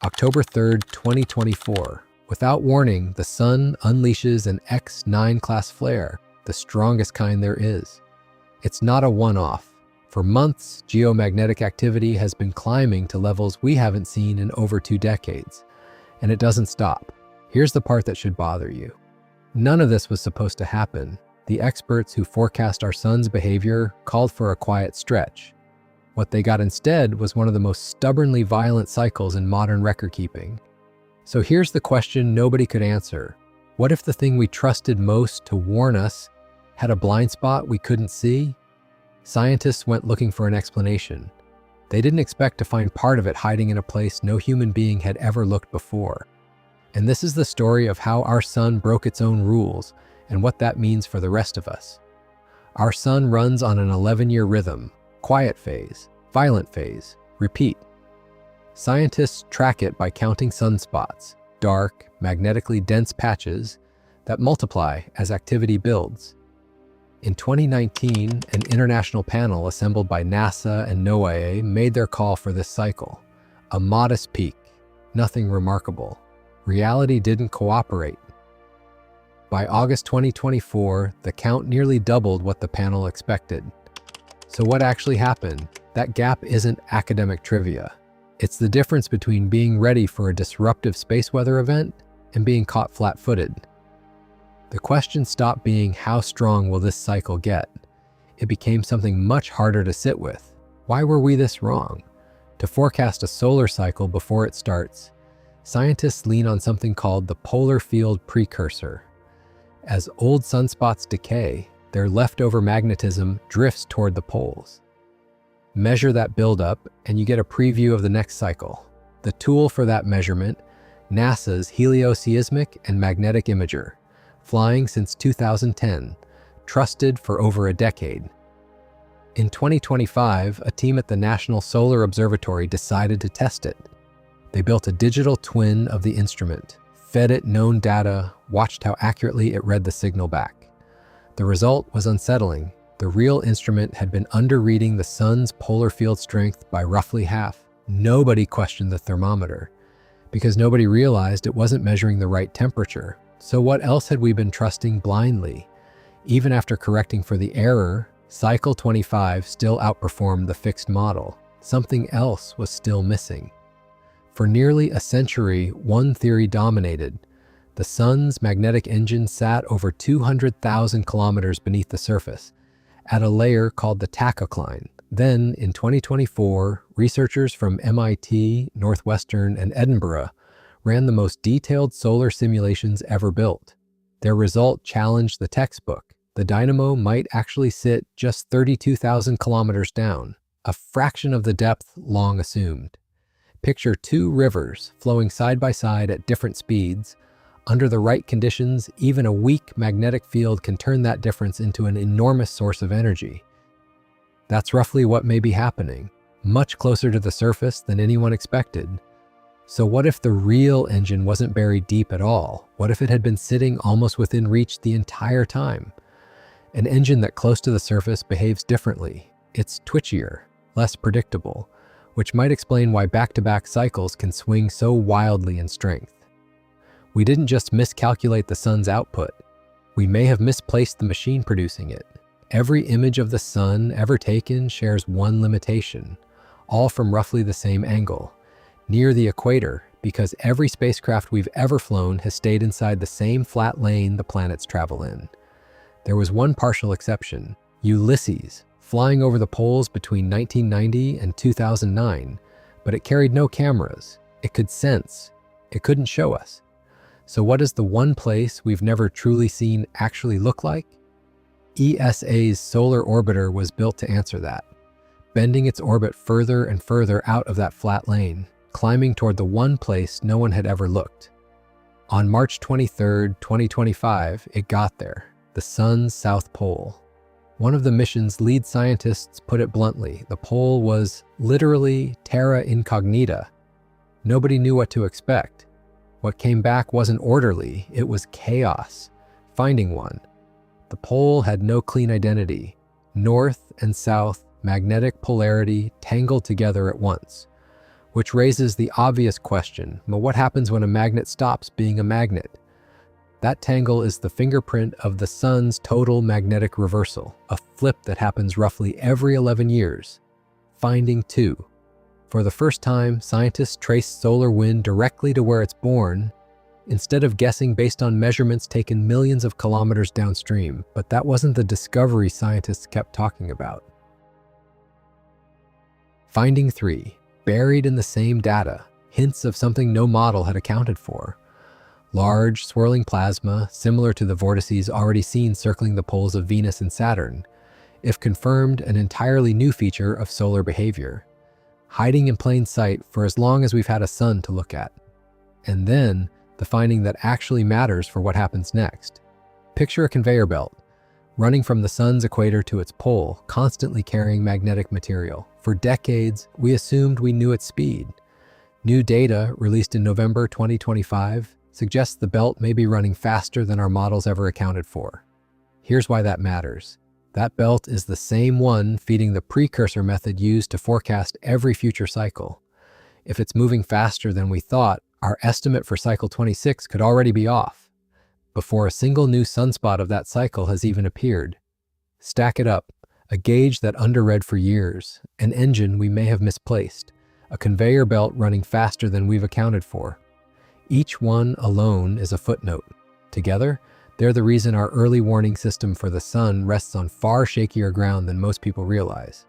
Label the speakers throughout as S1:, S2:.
S1: October 3rd, 2024. Without warning, the sun unleashes an X9 class flare, the strongest kind there is. It's not a one-off. For months, geomagnetic activity has been climbing to levels we haven't seen in over 2 decades. And it doesn't stop. Here's the part that should bother you. None of this was supposed to happen. The experts who forecast our sun's behavior called for a quiet stretch. What they got instead was one of the most stubbornly violent cycles in modern record-keeping. So here's the question nobody could answer. What if the thing we trusted most to warn us had a blind spot we couldn't see? Scientists went looking for an explanation. They didn't expect to find part of it hiding in a place no human being had ever looked before. And this is the story of how our sun broke its own rules and what that means for the rest of us. Our sun runs on an 11-year rhythm: quiet phase, violent phase, repeat. Scientists track it by counting sunspots, dark, magnetically dense patches that multiply as activity builds. In 2019, an international panel assembled by NASA and NOAA made their call for this cycle. A modest peak, nothing remarkable. Reality didn't cooperate. By August 2024, the count nearly doubled what the panel expected. So what actually happened? That gap isn't academic trivia. It's the difference between being ready for a disruptive space weather event and being caught flat-footed. The question stopped being how strong will this cycle get? It became something much harder to sit with. Why were we this wrong? To forecast a solar cycle before it starts, scientists lean on something called the polar field precursor. As old sunspots decay, their leftover magnetism drifts toward the poles. Measure that buildup, and you get a preview of the next cycle. The tool for that measurement, NASA's helioseismic and magnetic imager, flying since 2010, trusted for over a decade. In 2025, a team at the National Solar Observatory decided to test it. They built a digital twin of the instrument, fed it known data, watched how accurately it read the signal back. The result was unsettling. The real instrument had been under-reading the sun's polar field strength by roughly half. Nobody questioned the thermometer, because nobody realized it wasn't measuring the right temperature. So what else had we been trusting blindly? Even after correcting for the error, Cycle 25 still outperformed the fixed model. Something else was still missing. For nearly a century, one theory dominated. The sun's magnetic engine sat over 200,000 kilometers beneath the surface, at a layer called the tachocline. Then, in 2024, researchers from MIT, Northwestern, and Edinburgh ran the most detailed solar simulations ever built. Their result challenged the textbook. The dynamo might actually sit just 32,000 kilometers down, a fraction of the depth long assumed. Picture 2 rivers flowing side by side at different speeds. Under the right conditions, even a weak magnetic field can turn that difference into an enormous source of energy. That's roughly what may be happening, much closer to the surface than anyone expected. So what if the real engine wasn't buried deep at all? What if it had been sitting almost within reach the entire time? An engine that close to the surface behaves differently. It's twitchier, less predictable, which might explain why back-to-back cycles can swing so wildly in strength. We didn't just miscalculate the sun's output. We may have misplaced the machine producing it. Every image of the sun ever taken shares one limitation, all from roughly the same angle, near the equator, because every spacecraft we've ever flown has stayed inside the same flat lane the planets travel in. There was one partial exception, Ulysses, flying over the poles between 1990 and 2009, but it carried no cameras. It could sense. It couldn't show us. So what does the one place we've never truly seen actually look like? ESA's solar orbiter was built to answer that, bending its orbit further and further out of that flat lane, climbing toward the one place no one had ever looked. On March 23, 2025, it got there, the sun's south pole. One of the mission's lead scientists put it bluntly, the pole was literally Terra Incognita. Nobody knew what to expect. What came back wasn't orderly, it was chaos. Finding one. The pole had no clean identity. North and south, magnetic polarity tangled together at once, Which raises the obvious question, well, what happens when a magnet stops being a magnet? That tangle is the fingerprint of the sun's total magnetic reversal, a flip that happens roughly every 11 years. Finding 2. For the first time, scientists traced solar wind directly to where it's born, instead of guessing based on measurements taken millions of kilometers downstream. But that wasn't the discovery scientists kept talking about. Finding 3. Buried in the same data, hints of something no model had accounted for. Large, swirling plasma, similar to the vortices already seen circling the poles of Venus and Saturn, if confirmed, an entirely new feature of solar behavior, hiding in plain sight for as long as we've had a sun to look at. And then, the finding that actually matters for what happens next. Picture a conveyor belt, running from the sun's equator to its pole, constantly carrying magnetic material. For decades, we assumed we knew its speed. New data, released in November 2025, suggests the belt may be running faster than our models ever accounted for. Here's why that matters. That belt is the same one feeding the precursor method used to forecast every future cycle. If it's moving faster than we thought, our estimate for cycle 26 could already be off, before a single new sunspot of that cycle has even appeared. Stack it up, a gauge that underread for years, an engine we may have misplaced, a conveyor belt running faster than we've accounted for. Each one alone is a footnote. Together, they're the reason our early warning system for the sun rests on far shakier ground than most people realize.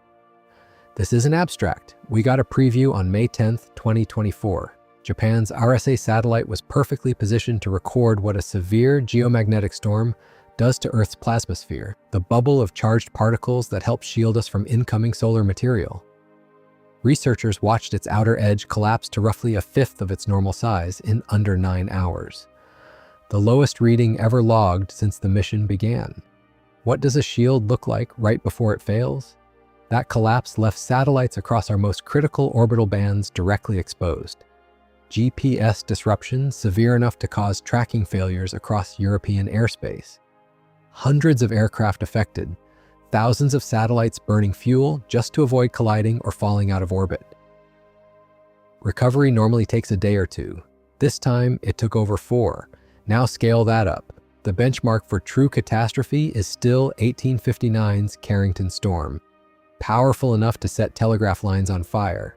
S1: This isn't abstract. We got a preview on May 10th, 2024. Japan's RSA satellite was perfectly positioned to record what a severe geomagnetic storm does to Earth's plasmasphere, the bubble of charged particles that help shield us from incoming solar material. Researchers watched its outer edge collapse to roughly a fifth of its normal size in under 9 hours. The lowest reading ever logged since the mission began. What does a shield look like right before it fails? That collapse left satellites across our most critical orbital bands directly exposed. GPS disruption severe enough to cause tracking failures across European airspace. Hundreds of aircraft affected, thousands of satellites burning fuel just to avoid colliding or falling out of orbit. Recovery normally takes a day or two. This time, it took over 4. Now scale that up. The benchmark for true catastrophe is still 1859's Carrington storm, powerful enough to set telegraph lines on fire.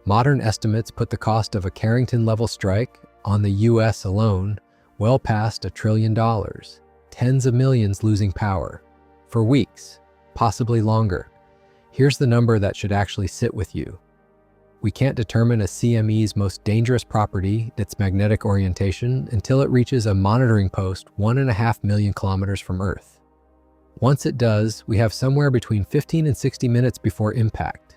S1: Modern estimates put the cost of a Carrington-level strike on the US alone well past $1 trillion, tens of millions losing power. For weeks, possibly longer. Here's the number that should actually sit with you. We can't determine a CME's most dangerous property, its magnetic orientation, until it reaches a monitoring post 1.5 million kilometers from Earth. Once it does, we have somewhere between 15 and 60 minutes before impact.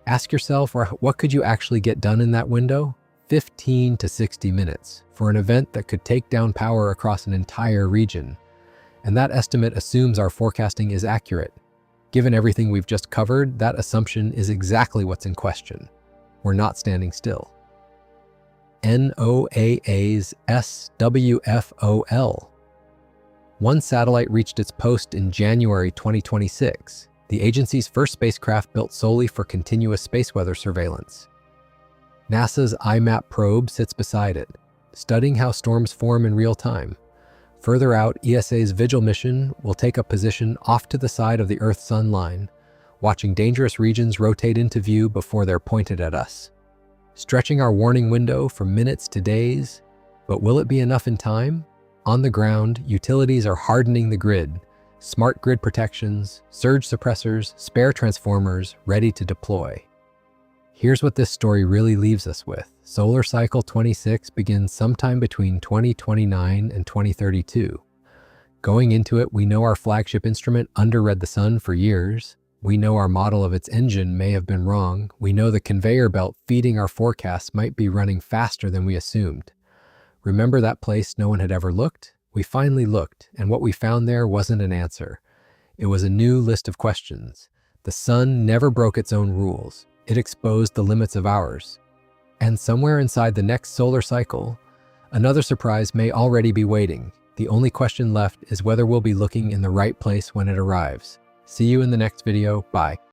S1: Ask yourself, what could you actually get done in that window? 15 to 60 minutes for an event that could take down power across an entire region. And that estimate assumes our forecasting is accurate. Given everything we've just covered, that assumption is exactly what's in question. We're not standing still. NOAA's SWFOL. One satellite reached its post in January 2026, the agency's first spacecraft built solely for continuous space weather surveillance. NASA's IMAP probe sits beside it, studying how storms form in real time. Further out, ESA's Vigil mission will take a position off to the side of the Earth-Sun line, watching dangerous regions rotate into view before they're pointed at us. Stretching our warning window from minutes to days, but will it be enough in time? On the ground, utilities are hardening the grid. Smart grid protections, surge suppressors, spare transformers ready to deploy. Here's what this story really leaves us with. Solar cycle 26 begins sometime between 2029 and 2032. Going into it, we know our flagship instrument underread the sun for years. We know our model of its engine may have been wrong. We know the conveyor belt feeding our forecasts might be running faster than we assumed. Remember that place no one had ever looked? We finally looked, and what we found there wasn't an answer. It was a new list of questions. The sun never broke its own rules. It exposed the limits of ours. And somewhere inside the next solar cycle, another surprise may already be waiting. The only question left is whether we'll be looking in the right place when it arrives. See you in the next video. Bye.